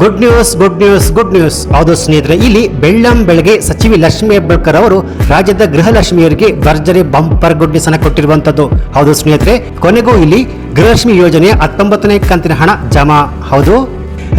Good news ಹೌದು ಸ್ನೇಹಿತರೆ, ಇಲ್ಲಿ ಬೆಳ್ಳಂಬೆಳಗ್ಗೆ ಸಚಿವೆ ಲಕ್ಷ್ಮೀ ಹೆಬ್ಬಾಳ್ಕರ್ ಅವರು ರಾಜ್ಯದ ಗೃಹಲಕ್ಷ್ಮಿಯರಿಗೆ ಭರ್ಜರಿ ಬಂಪರ್ ಗುಡ್ಡಿಸನ ಕೊಟ್ಟಿರುವಂತದ್ದು. ಹೌದು ಸ್ನೇಹಿತರೆ, ಕೊನೆಗೂ ಇಲ್ಲಿ ಗೃಹಲಕ್ಷ್ಮಿ ಯೋಜನೆಯ 19ನೇ ಕಂತಿನ ಹಣ ಜಮಾ. ಹೌದು,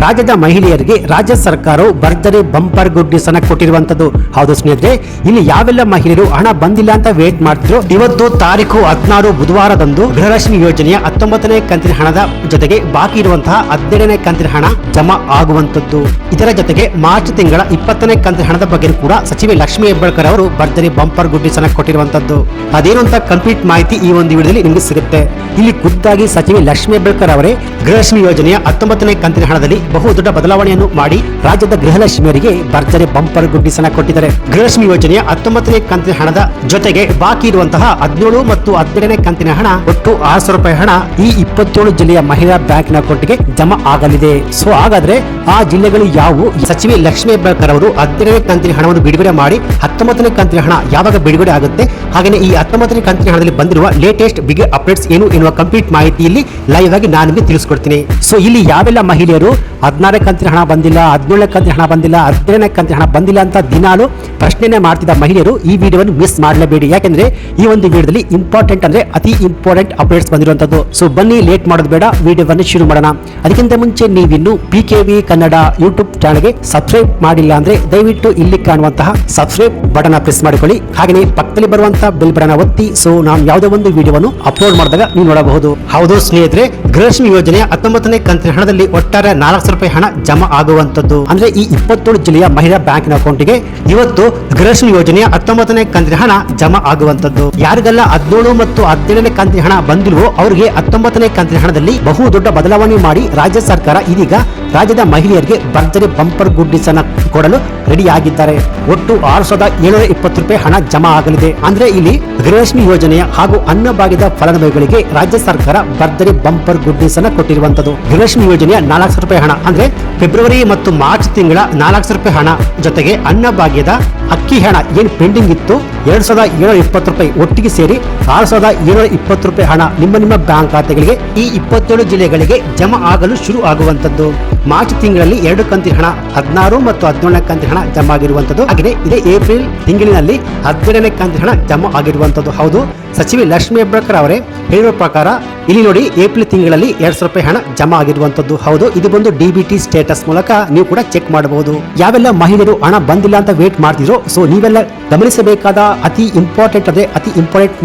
ರಾಜ್ಯದ ಮಹಿಳೆಯರಿಗೆ ರಾಜ್ಯ ಸರ್ಕಾರವು ಭರ್ಜರಿ ಬಂಪರ್ ಗುಡ್ಡಿಸನ ಕೊಟ್ಟಿರುವಂತದ್ದು. ಹೌದು ಸ್ನೇಹಿತರೆ, ಇಲ್ಲಿ ಯಾವೆಲ್ಲ ಮಹಿಳೆಯರು ಹಣ ಬಂದಿಲ್ಲ ಅಂತ ವೇಟ್ ಮಾಡ್ತಿರೋ, ಇವತ್ತು ತಾರೀಕು 16 ಬುಧವಾರದಂದು ಗೃಹಲಕ್ಷ್ಮಿ ಯೋಜನೆಯ 19ನೇ ಕಂತಿನ ಹಣದ ಜೊತೆಗೆ ಬಾಕಿ ಇರುವಂತಹ 17ನೇ ಕಂತಿನ ಹಣ ಜಮಾ ಆಗುವಂತದ್ದು. ಇದರ ಜೊತೆಗೆ ಮಾರ್ಚ್ ತಿಂಗಳ 20ನೇ ಕಂತಿನ ಹಣದ ಬಗ್ಗೆ ಕೂಡ ಸಚಿವೆ ಲಕ್ಷ್ಮೀ ಹೆಬ್ಬಾಳ್ಕರ್ ಅವರು ಭರ್ಜರಿ ಬಂಪರ್ ಗುಡ್ಡಿಸನ ಕೊಟ್ಟಿರುವಂತದ್ದು. ಅದೇನು ಅಂತ ಕಂಪ್ಲೀಟ್ ಮಾಹಿತಿ ಈ ಒಂದು ವಿಡಿಯೋದಲ್ಲಿ ನಿಮಗೆ ಸಿಗುತ್ತೆ. ಇಲ್ಲಿ ಖುದ್ದಾಗಿ ಸಚಿವೆ ಲಕ್ಷ್ಮೀ ಹೆಬ್ಬಾಳ್ಕರ್ ಅವರೇ ಗೃಹಲಕ್ಷ್ಮಿ ಯೋಜನೆಯ 19ನೇ ಕಂತಿನ ಹಣದಲ್ಲಿ ಬಹು ದೊಡ್ಡ ಬದಲಾವಣೆಯನ್ನು ಮಾಡಿ ರಾಜ್ಯದ ಗೃಹಲಕ್ಷ್ಮಿಯರಿಗೆ ಭರ್ಜರಿ ಬಂಪರ್ ಗುಡ್ಡಿಸನ ಕೊಟ್ಟಿದ್ದಾರೆ. ಗೃಹಲಕ್ಷ್ಮಿ ಯೋಜನೆಯ 19ನೇ ಕಂತಿನ ಹಣದ ಜೊತೆಗೆ ಬಾಕಿ ಇರುವಂತಹ 17 ಮತ್ತು 17ನೇ ಕಂತಿನ ಹಣ ಒಟ್ಟು 600 ರೂಪಾಯಿ ಹಣ ಈ 27 ಜಿಲ್ಲೆಯ ಮಹಿಳಾ ಬ್ಯಾಂಕಿನ ಅಕೌಂಟ್ಗೆ ಜಮಾ ಆಗಲಿದೆ. ಸೊ ಹಾಗಾದ್ರೆ ಆ ಜಿಲ್ಲೆಗಳು ಯಾವುವು? ಸಚಿವೆ ಲಕ್ಷ್ಮೀ ಹೆಬ್ಬಾಳ್ಕರ್ ಅವರು 17ನೇ ಕಂತಿನ ಹಣವನ್ನು ಬಿಡುಗಡೆ ಮಾಡಿ 19ನೇ ಕಂತಿನ ಹಣ ಯಾವಾಗ ಬಿಡುಗಡೆ ಆಗುತ್ತೆ, ಹಾಗೆ ಈ 19ನೇ ಕಂತಿನ ಹಣದಲ್ಲಿ ಬಂದಿರುವ ಲೇಟೆಸ್ಟ್ ಬಿಗ್ ಅಪ್ಡೇಟ್ಸ್ ಏನು ಎನ್ನುವ ಕಂಪ್ಲೀಟ್ ಮಾಹಿತಿಯಲ್ಲಿ ಲೈವ್ ಆಗಿ ನಾನು ನಿಮಗೆ ತಿಳಿಸ್ಕೊಡ್ತೀನಿ. ಸೊ ಇಲ್ಲಿ ಯಾವೆಲ್ಲ ಮಹಿಳೆಯರು 16ನೇ ಕಂತಿನ ಹಣ ಬಂದಿಲ್ಲ, 17ನೇ ಕಂತಿನ ಹಣ ಬಂದಿಲ್ಲ, 17ನೇ ಕಂತಿನ ಹಣ ಬಂದಿಲ್ಲ ಅಂತ ದಿನಾಲು ಪ್ರಶ್ನೆನೇ ಮಾಡ್ತಿದ್ದ ಮಹಿಳೆಯರು ಈ ವಿಡಿಯೋವನ್ನು ಮಿಸ್ ಮಾಡಲೇಬೇಡಿ. ಯಾಕೆಂದ್ರೆ ಈ ಒಂದು ವಿಡಿಯೋದಲ್ಲಿ ಇಂಪಾರ್ಟೆಂಟ್ ಅಂದ್ರೆ ಅತಿ ಇಂಪಾರ್ಟೆಂಟ್ ಅಪ್ಡೇಟ್ಸ್ ಬಂದಿರುವಂತದ್ದು. ಸೊ ಬನ್ನಿ, ಲೇಟ್ ಮಾಡೋದು ಬೇಡ, ವಿಡಿಯೋವನ್ನು ಶುರು ಮಾಡೋಣ. ಅದಕ್ಕಿಂತ ಮುಂಚೆ ನೀವಿನ್ನು PKV ಕನ್ನಡ ಯೂಟ್ಯೂಬ್ ಚಾನಲ್ಗೆ ಸಬ್ಸ್ಕ್ರೈಬ್ ಮಾಡಿಲ್ಲ ಅಂದ್ರೆ ದಯವಿಟ್ಟು ಇಲ್ಲಿ ಕಾಣುವಂತಹ ಸಬ್ಸ್ಕ್ರೈಬ್ ಬಟನ್ ಪ್ರೆಸ್ ಮಾಡಿಕೊಳ್ಳಿ. ಹಾಗೆ ಪಕ್ಕದಲ್ಲಿ ಬರುವಂತಹ ಬೆಲ್ ಬಟನ್ ಒತ್ತಿ. ಸೊ ನಾವು ಯಾವುದೇ ಒಂದು ವಿಡಿಯೋವನ್ನು ಅಪ್ಲೋಡ್ ಮಾಡಿದಾಗ ನೀವು ನೋಡಬಹುದು. ಹೌದು ಸ್ನೇಹಿತರೆ, ಗೃಹಲಕ್ಷ್ಮಿ ಯೋಜನೆಯ 19ನೇ ಕಂತಿನ ಹಣದಲ್ಲಿ ಒಟ್ಟಾರೆ 400 ರೂಪಾಯಿ ಹಣ ಜಮಾ ಆಗುವಂತದ್ದು. ಅಂದ್ರೆ ಈ 27 ಜಿಲ್ಲೆಯ ಮಹಿಳಾ ಬ್ಯಾಂಕಿನ ಅಕೌಂಟ್ಗೆ ಇವತ್ತು ಗೃಹಲಕ್ಷ್ಮಿ ಯೋಜನೆಯ 19ನೇ ಕಂತಿನ ಹಣ ಜಮಾ ಆಗುವಂತದ್ದು. ಯಾರಿಗೆಲ್ಲ 17 ಮತ್ತು 17ನೇ ಕಂತಿನ ಹಣ ಬಂದಿಲ್ವೋ ಅವರಿಗೆ 19ನೇ ಕಂತಿನ ಹಣದಲ್ಲಿ ಬಹು ದೊಡ್ಡ ಬದಲಾವಣೆ ಮಾಡಿ ರಾಜ್ಯ ಸರ್ಕಾರ ಇದೀಗ ರಾಜ್ಯದ ಮಹಿಳೆಯರಿಗೆ ಭರ್ಜರಿ ಬಂಪರ್ ಗುಡ್ಡಿಸನ ಕೊಡಲು ರೆಡಿ ಆಗಿದ್ದಾರೆ. ಒಟ್ಟು 6720 ರೂಪಾಯಿ ಹಣ ಜಮಾ ಆಗಲಿದೆ. ಅಂದ್ರೆ ಇಲ್ಲಿ ಗೃಹಲಕ್ಷ್ಮಿ ಯೋಜನೆಯ ಹಾಗೂ ಅನ್ನಭಾಗ್ಯದ ಫಲಾನುಭವಿಗಳಿಗೆ ರಾಜ್ಯ ಸರ್ಕಾರ ಭರ್ಜರಿ ಬಂಪರ್ ಗುಡ್ಡಿಸನ ಕೊಟ್ಟಿರುವಂತದ್ದು. ಗೃಹಲಕ್ಷ್ಮಿ ಯೋಜನೆಯ 400 ರೂಪಾಯಿ ಹಣ ಅಂದ್ರೆ ಫೆಬ್ರವರಿ ಮತ್ತು ಮಾರ್ಚ್ ತಿಂಗಳ 400 ರೂಪಾಯಿ ಹಣ ಜೊತೆಗೆ ಅನ್ನಭಾಗ್ಯದ ಅಕ್ಕಿ ಹಣ ಏನ್ ಪೆಂಡಿಂಗ್ ಇತ್ತು 2720 ರೂಪಾಯಿ ಒಟ್ಟಿಗೆ ಸೇರಿ 6720 ರೂಪಾಯಿ ಹಣ ನಿಮ್ಮ ಬ್ಯಾಂಕ್ ಖಾತೆಗಳಿಗೆ ಈ 27 ಜಿಲ್ಲೆಗಳಿಗೆ ಜಮಾ ಆಗಲು ಶುರು ಆಗುವಂತದ್ದು. ಮಾರ್ಚ್ ತಿಂಗಳಲ್ಲಿ 2 ಕಂತಿನ ಹಣ 16 ಮತ್ತು 17ನೇ ಕಂತಿನ ಹಣ ಜಮಾ ಆಗಿರುವಂತದ್ದು. ಹಾಗೆ ಇದೇ ಏಪ್ರಿಲ್ ತಿಂಗಳಿನಲ್ಲಿ 12ನೇ ಕಂತಿನ ಹಣ ಜಮಾ ಆಗಿರುವಂತದ್ದು. ಹೌದು, ಸಚಿವೆ ಲಕ್ಷ್ಮೀ ಹೆಬ್ಬಾಳ್ಕರ್ ಅವರೇ ಹೇಳಿರುವ ಪ್ರಕಾರ ಇಲ್ಲಿ ನೋಡಿ, ಏಪ್ರಿಲ್ ತಿಂಗಳಲ್ಲಿ 200 ರೂಪಾಯಿ ಹಣ ಜಮಾ ಆಗಿರುವಂತದ್ದು. ಹೌದು, ಇದು ಬಂದು DBT ಸ್ಟೇಟಸ್ ಮೂಲಕ ನೀವು ಕೂಡ ಚೆಕ್ ಮಾಡಬಹುದು. ಯಾವೆಲ್ಲ ಮಹಿಳೆಯರು ಹಣ ಬಂದಿಲ್ಲ ಅಂತ ವೇಟ್ ಮಾಡ್ತಿದ್ರು, ಸೊ ನೀವೆಲ್ಲ ಗಮನಿಸಬೇಕಾದ ಅತಿ ಇಂಪಾರ್ಟೆಂಟ್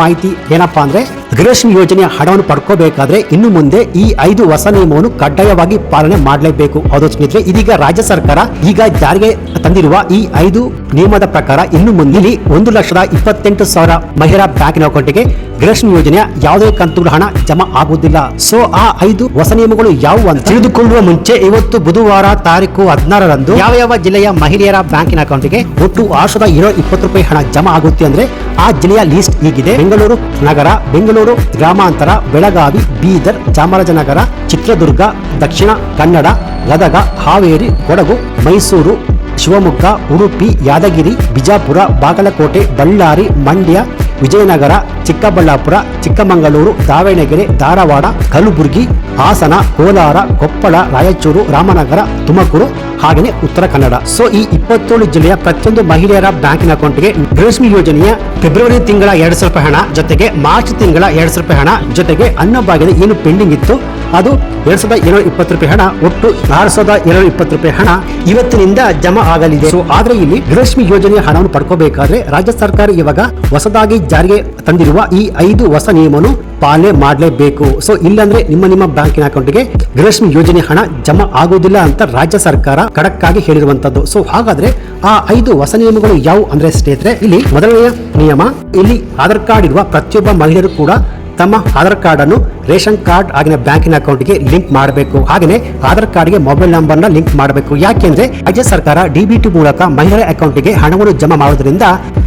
ಮಾಹಿತಿ ಏನಪ್ಪಾ ಅಂದ್ರೆ, ಗೃಹಲಕ್ಷ್ಮಿ ಯೋಜನೆಯ ಹಣವನ್ನು ಪಡ್ಕೋಬೇಕಾದ್ರೆ ಇನ್ನು ಮುಂದೆ ಈ 5 ಹೊಸ ನಿಯಮವನ್ನು ಕಡ್ಡಾಯವಾಗಿ ಪಾಲನೆ ಮಾಡಲೇಬೇಕು. ಹೌದು ಸ್ನೇಹಿತರೆ, ಇದೀಗ ರಾಜ್ಯ ಸರ್ಕಾರ ಈಗ ಜಾರಿಗೆ ತಂದಿರುವ ಈ 5 ನಿಯಮದ ಪ್ರಕಾರ ಇನ್ನು ಮುಂದೆ 1,28,000 ಮಹಿಳಾ ಬ್ಯಾಂಕಿನ ಅಕೌಂಟ್ಗೆ ಗೃಹಲಕ್ಷ್ಮಿ ಯೋಜನೆಯ ಯಾವುದೇ ಕಂತುಗಳ ಹಣ ಜಮಾ ಆಗುವುದಿಲ್ಲ. ಸೊ ಆ 5 ಹೊಸ ನಿಯಮಗಳು ಯಾವುವು ಅಂತ ತಿಳಿದುಕೊಳ್ಳುವ ಮುಂಚೆ ಇವತ್ತು ಬುಧವಾರ ತಾರೀಕು 16ರಂದು ಯಾವ ಜಿಲ್ಲೆಯ ಮಹಿಳೆಯರ ಬ್ಯಾಂಕಿನ ಅಕೌಂಟ್ಗೆ ಒಟ್ಟು 6720 ರೂಪಾಯಿ ಹಣ ಜಮಾ ಆಗುತ್ತೆ ಅಂದ್ರೆ ಆ ಜಿಲ್ಲೆಯ ಲಿಸ್ಟ್ ಹೀಗಿದೆ: ಬೆಂಗಳೂರು ನಗರ, ಬೆಂಗಳೂರು ಗ್ರಾಮಾಂತರ, ಬೆಳಗಾವಿ, ಬೀದರ್, ಚಾಮರಾಜನಗರ, ಚಿತ್ರದುರ್ಗ, ದಕ್ಷಿಣ ಕನ್ನಡ, ಗದಗ, ಹಾವೇರಿ, ಕೊಡಗು, ಮೈಸೂರು, ಶಿವಮೊಗ್ಗ, ಉಡುಪಿ, ಯಾದಗಿರಿ, ಬಿಜಾಪುರ, ಬಾಗಲಕೋಟೆ, ಬಳ್ಳಾರಿ, ಮಂಡ್ಯ, ವಿಜಯನಗರ, ಚಿಕ್ಕಬಳ್ಳಾಪುರ, ಚಿಕ್ಕಮಗಳೂರು, ದಾವಣಗೆರೆ, ಧಾರವಾಡ, ಕಲಬುರಗಿ, ಹಾಸನ, ಕೋಲಾರ, ಕೊಪ್ಪಳ, ರಾಯಚೂರು, ರಾಮನಗರ, ತುಮಕೂರು ಹಾಗೆಯೇ ಉತ್ತರ ಕನ್ನಡ. ಸೊ ಈ 27 ಜಿಲ್ಲೆಯ ಪ್ರತಿಯೊಂದು ಮಹಿಳೆಯರ ಬ್ಯಾಂಕಿನ ಅಕೌಂಟ್ಗೆ ಗೃಹಲಕ್ಷ್ಮಿ ಯೋಜನೆಯ ಫೆಬ್ರವರಿ ತಿಂಗಳ 200 ರೂಪಾಯಿ ಹಣ ಜೊತೆಗೆ ಮಾರ್ಚ್ ತಿಂಗಳ 200 ರೂಪಾಯಿ ಹಣ ಜೊತೆಗೆ ಅನ್ನಭಾಗ್ಯದ ಏನು ಪೆಂಡಿಂಗ್ ಇತ್ತು ಅದು 2720 ರೂಪಾಯಿ ಹಣ, ಒಟ್ಟು 6720 ರೂಪಾಯಿ ಹಣ ಇವತ್ತಿನಿಂದ ಜಮಾ ಆಗಲಿದೆ. ಸೊ ಆದ್ರೆ ಇಲ್ಲಿ ಗೃಹಲಕ್ಷ್ಮಿ ಯೋಜನೆಯ ಹಣವನ್ನು ಪಡ್ಕೋಬೇಕಾದ್ರೆ ರಾಜ್ಯ ಸರ್ಕಾರ ಇವಾಗ ಹೊಸದಾಗಿ ಜಾರಿಗೆ ತಂದಿರುವ ಈ 5 ಹೊಸ ನಿಯಮವನ್ನು ಪಾಲನೆ ಮಾಡಲೇಬೇಕು. ಸೊ ಇಲ್ಲಾಂದ್ರೆ ನಿಮ್ಮ ಬ್ಯಾಂಕಿನ ಅಕೌಂಟ್ಗೆ ಗೃಹಲಕ್ಷ್ಮಿ ಯೋಜನೆ ಹಣ ಜಮಾ ಆಗುವುದಿಲ್ಲ ಅಂತ ರಾಜ್ಯ ಸರ್ಕಾರ ಖಡಕ್ ಆಗಿ ಹೇಳಿರುವಂತದ್ದು. ಸೊ ಹಾಗಾದ್ರೆ ಆ 5 ಹೊಸ ನಿಯಮಗಳು ಯಾವುವು ಅಂದ್ರೆ ಸ್ನೇಹಿತರೆ, ಇಲ್ಲಿ ಮೊದಲನೆಯ ನಿಯಮ, ಇಲ್ಲಿ ಆಧಾರ್ ಕಾರ್ಡ್ ಇರುವ ಪ್ರತಿಯೊಬ್ಬ ಮಹಿಳೆಯರು ಕೂಡ ತಮ್ಮ ಆಧಾರ್ ಕಾರ್ಡ್ ಅನ್ನು ರೇಷನ್ ಕಾರ್ಡ್ ಆಗಿನ ಬ್ಯಾಂಕಿನ ಅಕೌಂಟ್ಗೆ ಲಿಂಕ್ ಮಾಡಬೇಕು. ಹಾಗೆಯೇ ಆಧಾರ್ ಕಾರ್ಡ್ಗೆ ಮೊಬೈಲ್ ನಂಬರ್ನ ಲಿಂಕ್ ಮಾಡಬೇಕು. ಯಾಕೆಂದ್ರೆ ರಾಜ್ಯ ಸರ್ಕಾರ DBT ಮೂಲಕ ಮಹಿಳೆಯರ ಅಕೌಂಟ್ಗೆ ಹಣವನ್ನು ಜಮಾ ಮಾಡೋದ್ರಿಂದ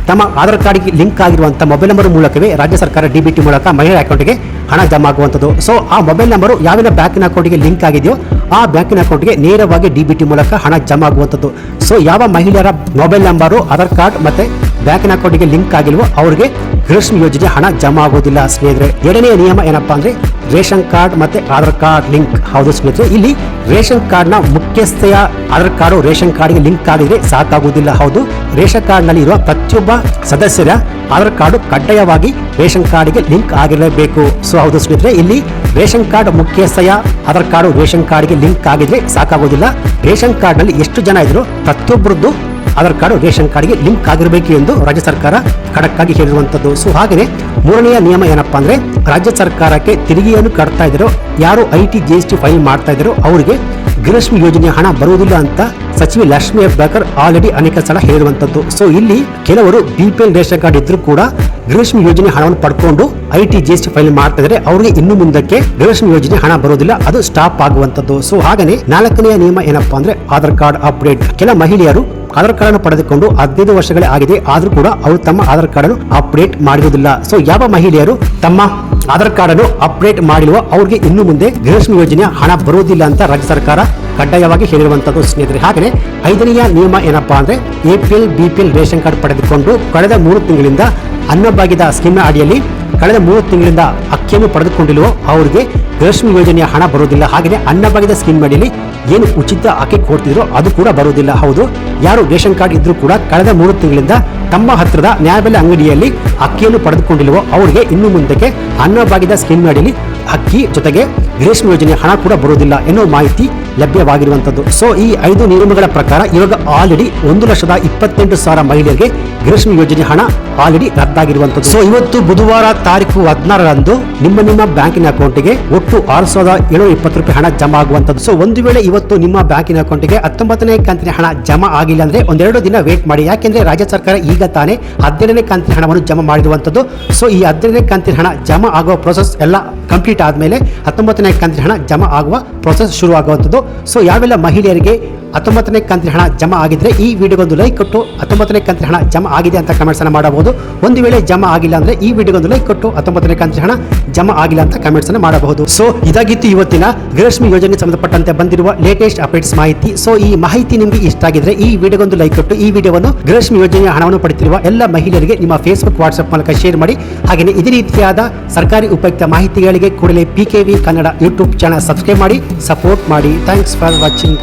ತಮ್ಮ ಆಧಾರ್ ಕಾರ್ಡ್ಗೆ ಲಿಂಕ್ ಆಗಿರುವಂತಹ ಮೊಬೈಲ್ ನಂಬರ್ ಮೂಲಕವೇ ರಾಜ್ಯ ಸರ್ಕಾರ DBT ಮೂಲಕ ಮಹಿಳೆಯರ ಅಕೌಂಟ್ಗೆ ಹಣ ಜಮಾ ಆಗುವಂಥದ್ದು. ಸೊ ಆ ಮೊಬೈಲ್ ನಂಬರು ಯಾವೆಲ್ಲ ಬ್ಯಾಂಕಿನ ಅಕೌಂಟ್ಗೆ ಲಿಂಕ್ ಆಗಿದೆಯೋ ಆ ಬ್ಯಾಂಕಿನ ಅಕೌಂಟ್ಗೆ ನೇರವಾಗಿ DBT ಮೂಲಕ ಹಣ ಜಮಾ ಆಗುವಂಥದ್ದು. ಸೊ ಯಾವ ಮಹಿಳೆಯರ ಮೊಬೈಲ್ ನಂಬರು, ಆಧಾರ್ ಕಾರ್ಡ್ ಮತ್ತೆ ಬ್ಯಾಂಕಿನ ಅಕೌಂಟ್ಗೆ ಲಿಂಕ್ ಆಗಿಲ್ವೋ ಅವರಿಗೆ ಗೃಹಲಕ್ಷ್ಮಿ ಯೋಜನೆ ಹಣ ಜಮಾ ಆಗುವುದಿಲ್ಲ ಸ್ನೇಹಿತರೆ. ಎರಡನೆಯ ನಿಯಮ ಏನಪ್ಪಾ ಅಂದ್ರೆ ರೇಷನ್ ಕಾರ್ಡ್ ಮತ್ತೆ ಆಧಾರ್ ಕಾರ್ಡ್ ಲಿಂಕ್. ಹೌದು ಸ್ನೇಹಿತರೆ, ಇಲ್ಲಿ ರೇಷನ್ ಕಾರ್ಡ್ ನ ಮುಖ್ಯಸ್ಥೆಯ ಆಧಾರ್ ಕಾರ್ಡ್ ರೇಷನ್ ಕಾರ್ಡ್ಗೆ ಲಿಂಕ್ ಆಗಿದ್ರೆ ಸಾಕಾಗುವುದಿಲ್ಲ. ಹೌದು, ರೇಷನ್ ಕಾರ್ಡ್ ನಲ್ಲಿ ಇರುವ ಪ್ರತಿಯೊಬ್ಬ ಸದಸ್ಯರ ಆಧಾರ್ ಕಾರ್ಡ್ ಕಡ್ಡಾಯವಾಗಿ ರೇಷನ್ ಕಾರ್ಡ್ಗೆ ಲಿಂಕ್ ಆಗಿರಲೇಬೇಕು. ಸೊ ಹೌದು ಸ್ನೇಹಿತರೆ, ಇಲ್ಲಿ ರೇಷನ್ ಕಾರ್ಡ್ ಮುಖ್ಯಸ್ಥೆಯ ಆಧಾರ್ ಕಾರ್ಡ್ ರೇಷನ್ ಕಾರ್ಡ್ಗೆ ಲಿಂಕ್ ಆಗಿದ್ರೆ ಸಾಕಾಗುವುದಿಲ್ಲ. ರೇಷನ್ ಕಾರ್ಡ್ ನಲ್ಲಿ ಎಷ್ಟು ಜನ ಇದ್ರು ಪ್ರತಿಯೊಬ್ಬರದ್ದು ಆಧಾರ್ ಕಾರ್ಡ್ ರೇಷನ್ ಕಾರ್ಡ್ಗೆ ಲಿಂಕ್ ಆಗಿರಬೇಕು ಎಂದು ರಾಜ್ಯ ಸರ್ಕಾರ ಖಡಕ್ ಆಗಿ ಹೇಳಿರುವಂತದ್ದು. ಸೊ ಹಾಗೆಯೇ ಮೂರನೆಯ ನಿಯಮ ಏನಪ್ಪಾ ಅಂದ್ರೆ, ರಾಜ್ಯ ಸರ್ಕಾರಕ್ಕೆ ತೆರಿಗೆಯನ್ನು ಕಟ್ತಾ ಇದ್ರು ಯಾರು IT GST ಫೈಲ್ ಮಾಡ್ತಾ ಇದ್ರು ಅವರಿಗೆ ಗೃಹಲಕ್ಷ್ಮಿ ಯೋಜನೆಯ ಹಣ ಬರುವುದಿಲ್ಲ ಅಂತ ಸಚಿವೆ ಲಕ್ಷ್ಮಿ ಹೆಬ್ಬಾಳ್ಕರ್ ಆಲ್ರೆಡಿ ಅನೇಕ ಸಲ ಹೇಳಿರುವಂತದ್ದು. ಸೊ ಇಲ್ಲಿ ಕೆಲವರು BPL ರೇಷನ್ ಕಾರ್ಡ್ ಇದ್ರೂ ಕೂಡ ಗೃಹಲಕ್ಷ್ಮಿ ಯೋಜನೆ ಹಣವನ್ನು ಪಡ್ಕೊಂಡು IT GST ಫೈಲ್ ಮಾಡ್ತಾ ಇದ್ರೆ ಅವರಿಗೆ ಇನ್ನು ಮುಂದಕ್ಕೆ ಗೃಹಲಕ್ಷ್ಮಿ ಯೋಜನೆ ಹಣ ಬರುವುದಿಲ್ಲ, ಅದು ಸ್ಟಾಪ್ ಆಗುವಂತದ್ದು. ಸೊ ಹಾಗನೇ ನಾಲ್ಕನೆಯ ನಿಯಮ ಏನಪ್ಪಾ ಅಂದ್ರೆ ಆಧಾರ್ ಕಾರ್ಡ್ ಅಪ್ಡೇಟ್. ಕೆಲ ಮಹಿಳೆಯರು ಆಧಾರ್ ಕಾರ್ಡ್ ಅನ್ನು ಪಡೆದುಕೊಂಡು 15 ವರ್ಷಗಳೇ ಆಗಿದೆ, ಆದ್ರೂ ಕೂಡ ಅವರು ತಮ್ಮ ಆಧಾರ್ ಕಾರ್ಡ್ ಅನ್ನು ಅಪ್ಡೇಟ್ ಮಾಡಿರುವುದಿಲ್ಲ. ಸೊ ಯಾವ ಮಹಿಳೆಯರು ತಮ್ಮ ಆಧಾರ್ ಕಾರ್ಡ್ ಅನ್ನು ಅಪ್ಡೇಟ್ ಮಾಡಿರುವ ಅವರಿಗೆ ಇನ್ನು ಮುಂದೆ ಗೃಹಲಕ್ಷ್ಮಿ ಯೋಜನೆಯ ಹಣ ಬರುವುದಿಲ್ಲ ಅಂತ ರಾಜ್ಯ ಸರ್ಕಾರ ಕಡ್ಡಾಯವಾಗಿ ಹೇಳಿರುವಂತದ್ದು ಸ್ನೇಹಿತರೆ. ಹಾಗೆಯೇ 5ನೆಯ ನಿಯಮ ಏನಪ್ಪಾ ಅಂದ್ರೆ APL BPL ರೇಷನ್ ಕಾರ್ಡ್ ಪಡೆದುಕೊಂಡು ಕಳೆದ 3 ತಿಂಗಳಿಂದ ಅನ್ನಭಾಗ್ಯದ ಸ್ಕೀಮ್ನ ಅಡಿಯಲ್ಲಿ ಕಳೆದ 3 ತಿಂಗಳಿಂದ ಅಕ್ಕಿಯನ್ನು ಪಡೆದುಕೊಂಡಿರುವ ಅವರಿಗೆ ಗೃಹಲಕ್ಷ್ಮಿ ಯೋಜನೆಯ ಹಣ ಬರುವುದಿಲ್ಲ. ಹಾಗೆಯೇ ಅನ್ನಭಾಗ್ಯದ ಸ್ಕೀಮ್ ಅಡಿಯಲ್ಲಿ ಏನು ಉಚಿತ ಅಕ್ಕಿ ಕೊಡ್ತಿದ್ರು ಅದು ಕೂಡ ಬರುವುದಿಲ್ಲ. ಹೌದು, ಯಾರು ರೇಷನ್ ಕಾರ್ಡ್ ಇದ್ರೂ ಕೂಡ ಕಳೆದ 3 ತಿಂಗಳಿಂದ ತಮ್ಮ ಹತ್ತಿರದ ನ್ಯಾಯಬೆಲೆ ಅಂಗಡಿಯಲ್ಲಿ ಅಕ್ಕಿಯನ್ನು ಪಡೆದುಕೊಂಡಿರುವ ಅವರಿಗೆ ಇನ್ನು ಮುಂದಕ್ಕೆ ಅನ್ನಭಾಗ್ಯದ ಸ್ಕೀಮ್ ಅಡಿಯಲ್ಲಿ ಅಕ್ಕಿ ಜೊತೆಗೆ ಗೃಹಲಕ್ಷ್ಮಿ ಯೋಜನೆಯ ಹಣ ಕೂಡ ಬರುವುದಿಲ್ಲ ಎನ್ನುವ ಮಾಹಿತಿ ಲಭ್ಯವಾಗಿರುವಂತದ್ದು. ಸೊ ಈ 5 ನಿಯಮಗಳ ಪ್ರಕಾರ ಇವಾಗ ಆಲ್ರೆಡಿ 1,28,000 ಮಹಿಳೆಯರಿಗೆ ಗೃಹಲಕ್ಷ್ಮಿ ಯೋಜನೆ ಹಣ ಆಲ್ರೆಡಿ ರದ್ದಾಗಿರುವಂತದ್ದು. ಸೊ ಇವತ್ತು ಬುಧವಾರ ತಾರೀಕು 16ರಂದು ನಿಮ್ಮ ಬ್ಯಾಂಕಿನ ಅಕೌಂಟ್ಗೆ ಒಟ್ಟು 6,720 ರೂಪಾಯಿ ಹಣ ಜಮಾ ಆಗುವಂತದ್ದು. ಸೊ ಒಂದು ವೇಳೆ ಇವತ್ತು ನಿಮ್ಮ ಬ್ಯಾಂಕಿನ ಅಕೌಂಟ್ಗೆ 19ನೇ ಕಂತಿನ ಹಣ ಜಮಾ ಆಗಿಲ್ಲ ಅಂದ್ರೆ 1-2 ದಿನ ವೇಟ್ ಮಾಡಿ. ಯಾಕೆಂದ್ರೆ ರಾಜ್ಯ ಸರ್ಕಾರ ಈಗ ತಾನೇ 17ನೇ ಕಂತಿನ ಹಣವನ್ನು ಜಮಾ ಮಾಡಿರುವಂತದ್ದು. ಸೊ ಈ 17ನೇ ಕಂತಿನ ಹಣ ಜಮಾ ಆಗುವ ಪ್ರೋಸೆಸ್ ಎಲ್ಲ ಕಂಪ್ಲೀಟ್ ಆದ್ಮೇಲೆ 19ನೇ ಕಂತಿನ ಹಣ ಜಮಾ ಆಗುವ ಪ್ರೋಸೆಸ್ ಶುರು ಆಗುವಂತದ್ದು. ಸೊ ಯಾವೆಲ್ಲ ಮಹಿಳೆಯರಿಗೆ 19ನೇ ಕಂತಿನ ಹಣ ಜಮಾ ಆಗಿದ್ರೆ ಈ ವಿಡಿಯೋಗೊಂದು ಲೈಕ್ ಕೊಟ್ಟು 19ನೇ ಕಂತಿನ ಹಣ ಜಮಾ ಆಗಿದೆ ಅಂತ ಕಮೆಂಟ್ಸ್ ಅನ್ನು ಮಾಡಬಹುದು. ಒಂದು ವೇಳೆ ಜಮಾ ಆಗಿಲ್ಲ ಅಂದ್ರೆ ಈ ವಿಡಿಯೋಗೊಂದು ಲೈಕ್ ಕೊಟ್ಟು 19ನೇ ಕಂತಿನ ಹಣ ಜಮಾ ಆಗಿಲ್ಲ ಅಂತ ಕಮೆಂಟ್ಸ್ ಅನ್ನು ಮಾಡಬಹುದು. ಸೊ ಇದಾಗಿತ್ತು ಇವತ್ತಿನ ಗೃಹಲಕ್ಷ್ಮಿ ಯೋಜನೆಗೆ ಸಂಬಂಧಪಟ್ಟಂತೆ ಬಂದಿರುವ ಲೇಟೆಸ್ಟ್ ಅಪ್ಡೇಟ್ಸ್ ಮಾಹಿತಿ. ಸೊ ಈ ಮಾಹಿತಿ ನಿಮಗೆ ಇಷ್ಟ ಆಗಿದ್ರೆ ಈ ವಿಡಿಯೋಗೊಂದು ಲೈಕ್ ಕೊಟ್ಟು ಈ ವಿಡಿಯೋವನ್ನು ಗೃಹಲಕ್ಷ್ಮಿ ಯೋಜನೆಯ ಹಣವನ್ನು ಪಡೆಯುತ್ತಿರುವ ಎಲ್ಲ ಮಹಿಳೆಯರಿಗೆ ನಿಮ್ಮ ಫೇಸ್ಬುಕ್ ವಾಟ್ಸ್ಆಪ್ ಮೂಲಕ ಶೇರ್ ಮಾಡಿ. ಹಾಗೆಯೇ ಇದೇ ರೀತಿಯಾದ ಸರ್ಕಾರಿ ಉಪಯುಕ್ತ ಮಾಹಿತಿಗಳಿಗೆ ಕೂಡಲೇ PKV Kannada YouTube channel subscribe ಮಾಡಿ, ಸಪೋರ್ಟ್ ಮಾಡಿ. Thanks for watching.